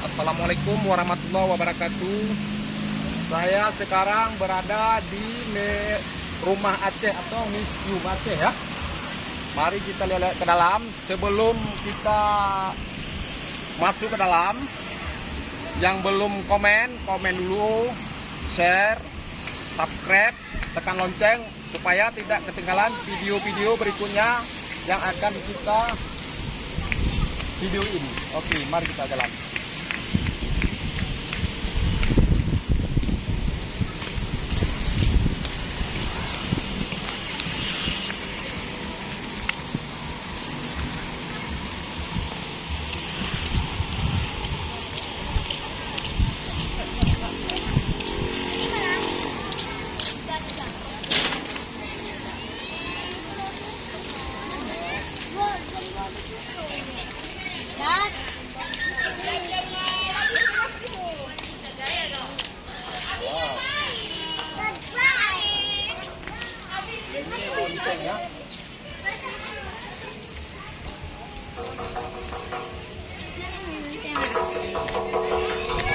Assalamualaikum warahmatullahi wabarakatuh. Saya sekarang berada di rumah Aceh atau museum Aceh ya. Mari kita lihat ke dalam. Sebelum kita masuk ke dalam, yang belum komen dulu, share, subscribe, tekan lonceng supaya tidak ketinggalan video-video berikutnya yang akan kita video ini. Oke, mari kita jalan.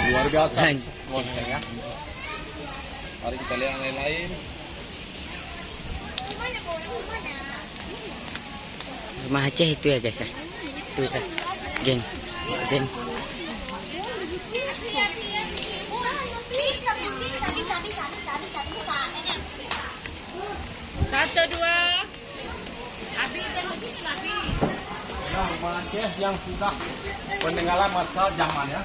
Luar biasa ya. Mari kita lihat yang lain-lain. Rumah Aceh itu ya guys ya. Itu kan, geng. Satu dua. Abi tengok sini Abi. Nah, rumah Aceh yang sudah peninggalan masa zaman ya.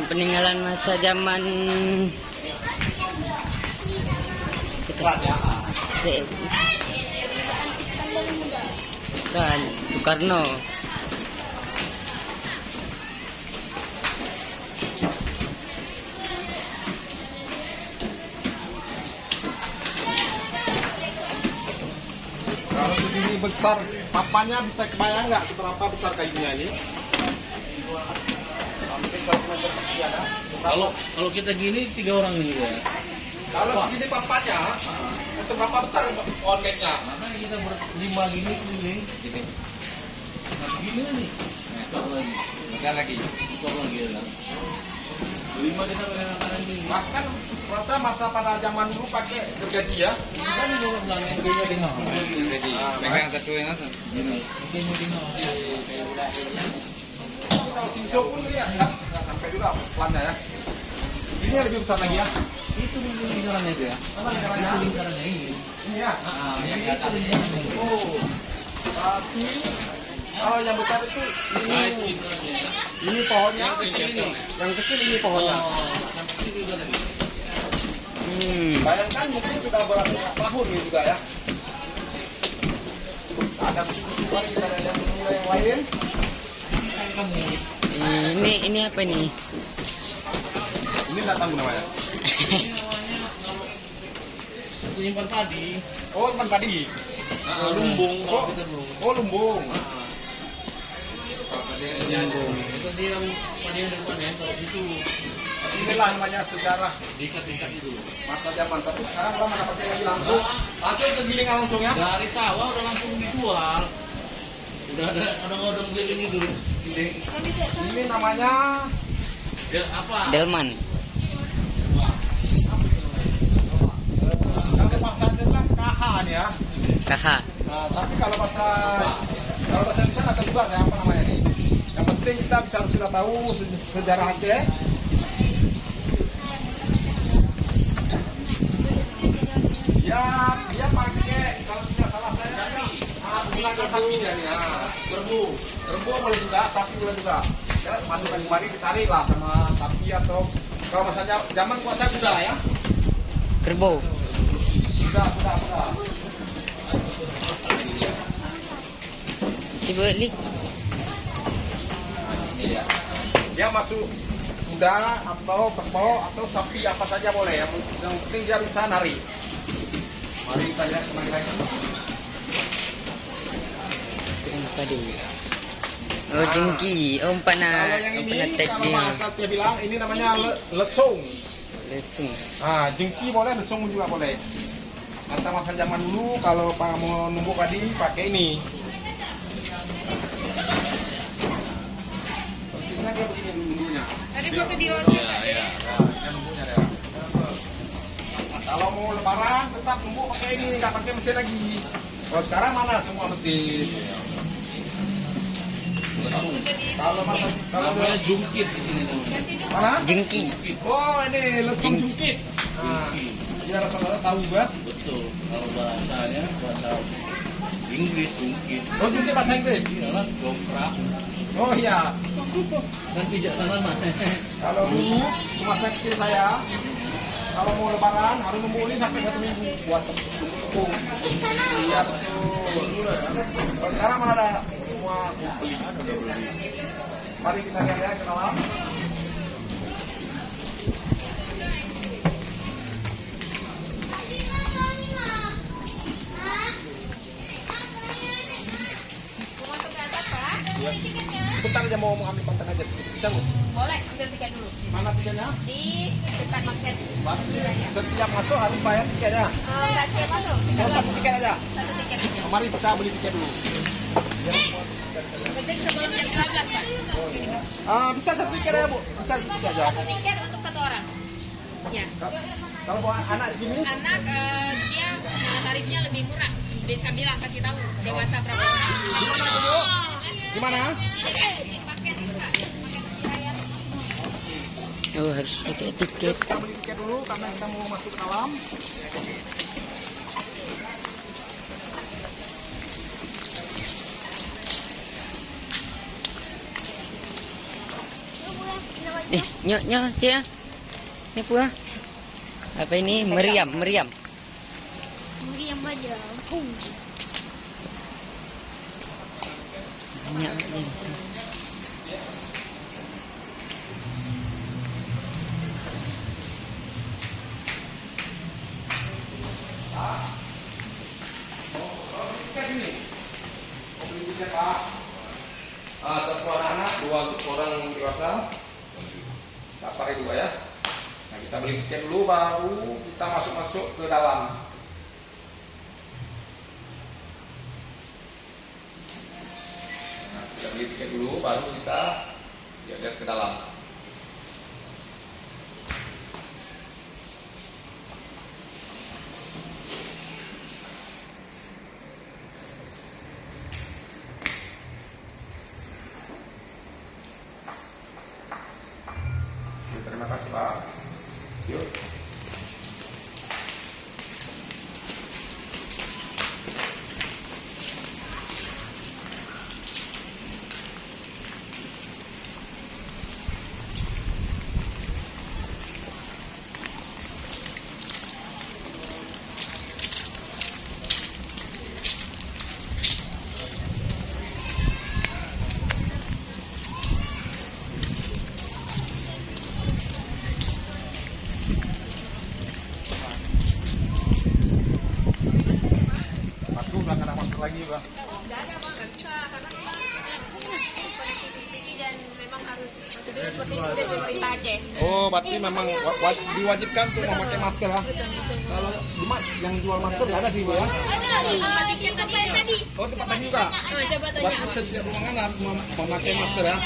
Peninggalan masa zaman kan Soekarno. Kalau segini besar papannya bisa kebayang nggak seberapa besar kayunya ini? Mungkin 100 meter sekian ya. Kalau kita gini 3 orang ini ya. Kalau segini papannya, seberapa besar organnya? Makanya kita berlima gini keliling. Gini. Nah segini nih. Makan lagi. Bukan lagi ya. Berlima kita makan ini. Bahkan rasa masa pada zaman dulu pakai gergaji ya. Kan ini orang bilang yang punya tengok. Gergaji. Pegang satu yang atas. Gini. Mungkin mau tengok. Kalau singsok pun lihat ya, nggak sampai juga pelannya ya. Ini yang lebih besar lagi ya. Itu lingkarannya itu ya. Itu lingkarannya ini. Ini ya. Yang itu lingkarannya. Oh. Tapi kalau yang besar itu Nah, itu ini. lingkarannya ya. Ini pohonnya. Yang kecil ini. Yang kecil ini pohonnya. Oh, sampai situ juga lagi. Bayangkan mungkin sudah beratus tahun ini juga ya. Ada musim-musim kita ada yang lain. Ini apa nih? Ini nggak tahu namanya. Ini namanya satu nyimpan padi. Oh, teman padi. Lumbung. Oh, oh lumbung. Lumbung. Itu dia padi yang depan ya. Kalau situ Inilah namanya sejarah diikat-ikat itu. masa zaman. Tapi sekarang orang mana pakai lagi langsung. Langsung ke gilingan langsung ya. Dari sawah udah langsung dijual. Udah ada odong-odong giling itu. Ini namanya Ya, apa? Delman. kalau bahasa Aceh bilang kaha nih ya. Kaha. Nah, tapi kalau bahasa Indonesia nggak tahu juga ya apa namanya ini. Yang penting kita bisa sudah tahu sejarah Aceh. Ya, dia pakai kalau tidak salah saya menggunakan sapi dia nih. Kerbau boleh juga, sapi boleh juga. Ya, masukkan kemari ditarik lah sama sapi atau kalau masanya zaman kuasa kuda ya. Kerbau. Kuda. Coba li. Iya. Dia masuk kuda atau kerbau atau sapi apa saja boleh ya. Yang penting dia bisa nari. Mari kita lihat kembali lagi. Padi. Oh jengki. Oh Kalau yang ini, kalau bahasa dia bilang ini namanya lesung. Lesung. Ah, jengki boleh, lesung juga boleh. Masa-masa zaman dulu kalau mau numbuk padi pakai ini. Pastinya dia begini nunggunya. Tadi foto di roti. Ya, ya. Dia nunggunya ya. Kalau mau lebaran tetap nunggu pakai ini, nggak pakai mesin lagi. Kalau sekarang mana semua mesin? Langsung. Kalau masa kalau Namanya jungkit di sini namanya. mana? Jengki. Oh ini lesung jungkit. Nah, biar saudara tahu bah. Betul. Kalau bahasanya bahasa Inggris jungkit. Oh jungkit bahasa Inggris. Iyalah dongkrak Oh iya. dan pijak salaman. Kalau dulu semasa kecil saya, kalau mau lebaran harus nunggu ini sampai 1 minggu buat tepung. Iya betul. Kalau sekarang mana ada semua beli. Mari kita lihat ya ke dalam. Ya. Sebentar aja mau ambil konten aja sedikit. Bisa nggak? Boleh, ambil tiket dulu. Mana tiketnya? Di depan market. Setiap masuk harus bayar tiket ya? Enggak setiap masuk. Oh, satu tiket aja. Satu tiket aja. Mari kita beli tiket dulu. Penting sebelum jam 12, Pak. Bisa satu tiket aja bu. Bisa satu tiket aja. Satu tiket untuk 1 orang. Ya. Kalau bawa anak segini, Anak dia tarifnya lebih murah. Bisa bilang kasih tahu dewasa berapa orang. gimana? Ini kan paket itu Kak. Paket istirahat. Oh, harus pakai tiket. Kita beli tiket dulu karena kita mau masuk ke dalam. Nyok, nyok, Cik. Ah. Ini apa? Apa ini? Meriam, meriam. Meriam aja. Banyak ni. Satu anak, 2 orang dewasa. Tak pakai 2 ya. Nah, kita beli tiket dulu baru kita masuk ke dalam. Nah, kita beli tiket dulu baru kita lihat ke dalam. Terima kasih Pak. Yuk. Aku nggak kena masker lagi Pak. Enggak ada Bang, enggak bisa karena koneksi CCTV dan memang harus prosedur seperti itu dari pemerintah Aceh. Oh, berarti memang diwajibkan untuk memakai masker ya. Kalau yang jual masker nggak ada sih Bu ya? Tempat tiket tadi. Oh, tempat tadi juga. Coba tanya. Berarti setiap ruangan harus memakai masker ya.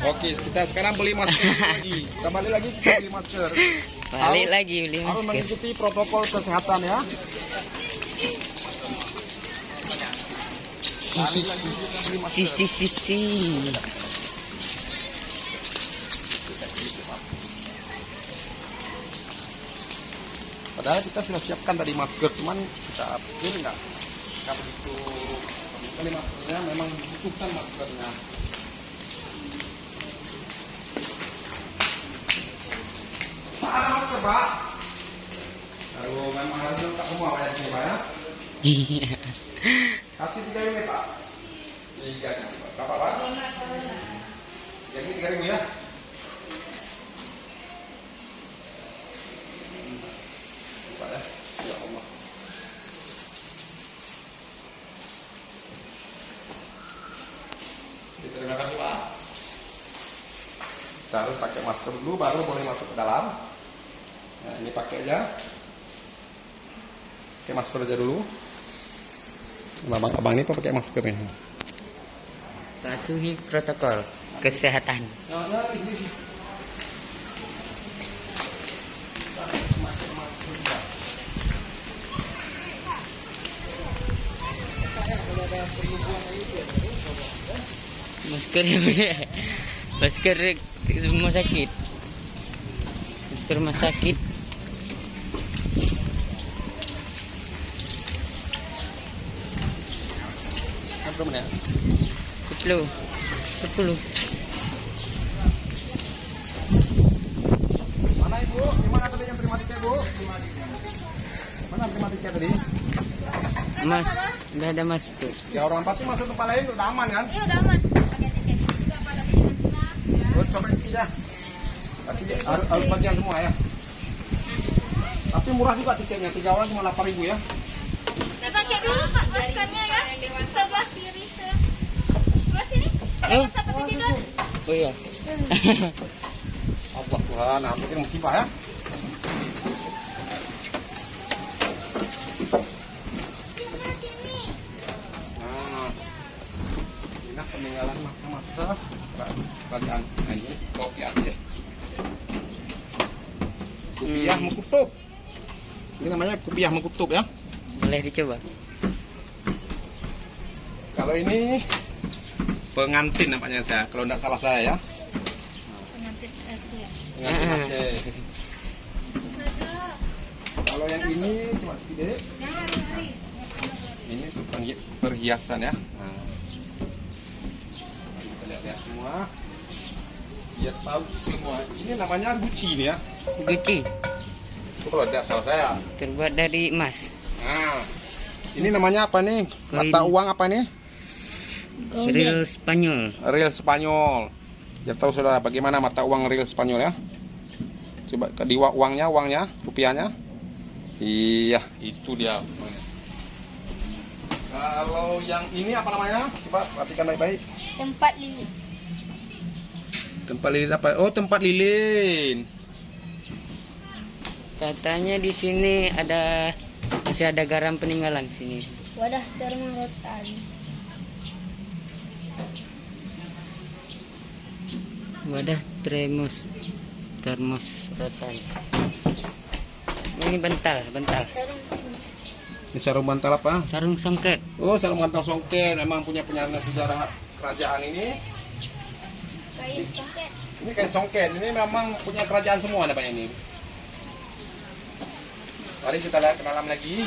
Oke, kita sekarang beli masker lagi. Kita balik lagi kita beli masker. Balik lagi beli Harus masker. mengikuti protokol kesehatan ya. Balik lagi kita beli masker. Si. Padahal kita sudah siapkan tadi masker, cuman kita pikir nggak begitu. Kali maskernya memang dibutuhkan maskernya. Pak, ada masker Pak. Aduh, memang harus lengkap semua Pak ya sini Pak ya. Kasih 3.000 Pak. 3.000 Pak. Berapa Pak? Yang ini 3.000 ya. Pak ya. Ya Allah. Terima kasih Pak. Kita harus pakai masker dulu baru boleh masuk ke dalam. Nah, ini pakai aja. Pakai masker aja dulu. Abang-abang ini kok pakai masker nih? Patuhi protokol kesehatan. Masker masker rumah sakit. Masker rumah sakit. Berapa menit? 10. Mana ibu? Gimana tadi yang terima tiket bu? Mana terima tiket tadi? Mas, udah ada mas tuh. Ya orang pasti masuk tempat lain udah aman kan? Iya udah aman. Pakai tiket ini juga pada dengan tenang. Ya. Terus coba isi ya. Tapi harus bagian semua ya. Tapi murah juga tiketnya, 3 orang cuma 8.000 ya. Dipakai dulu Pak maskernya ya. Sebelah kiri, sebelah sini. Oh. Sampai tidur. Oh iya. Allah Tuhan, ampunin musibah ya. Nah, ini peninggalan masa-masa kerajaan ini kopi Aceh. Kupiah Mengkutub. Ini namanya Kupiah Mengkutub ya. Boleh dicoba. Kalau ini pengantin namanya saya, kalau tidak salah saya ya. Pengantin Asia. Pengantin Aceh. Kalau yang ini cuma sedikit. Yang hari-hari. Ini tuh perhiasan ya. Nah, mari kita lihat semua. Biar tahu semua. Ini namanya Gucci nih ya. Gucci Itu kalau tidak salah saya. terbuat dari emas. Nah, ini namanya apa nih? Koin. Mata uang apa nih? Real Spanyol. Real Spanyol. Biar tahu saudara bagaimana mata uang real Spanyol ya. Coba di uangnya, rupiahnya. Iya, itu dia. Kalau yang ini apa namanya? Coba perhatikan baik-baik. Tempat lili. Tempat lilin apa? Oh, tempat lilin. Katanya di sini masih ada garam peninggalan sini. Wadah termoretan. Wadah termos rotan. Ini bantal. Sarung. Ini sarung bantal apa? Sarung songket. Oh, sarung bantal songket. Memang punya sejarah kerajaan ini. Kain songket. Ini kayak songket. Ini memang punya kerajaan semua ada banyak ini. Mari kita lihat ke dalam lagi.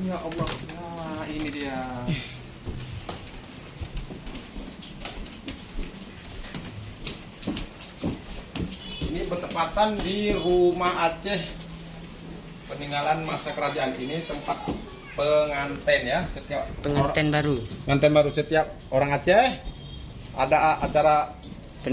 Ya Allah, nah, ini dia. Ini bertepatan di rumah Aceh peninggalan masa kerajaan ini, tempat pengantin ya, setiap Pengantin baru. pengantin baru setiap orang Aceh ada acara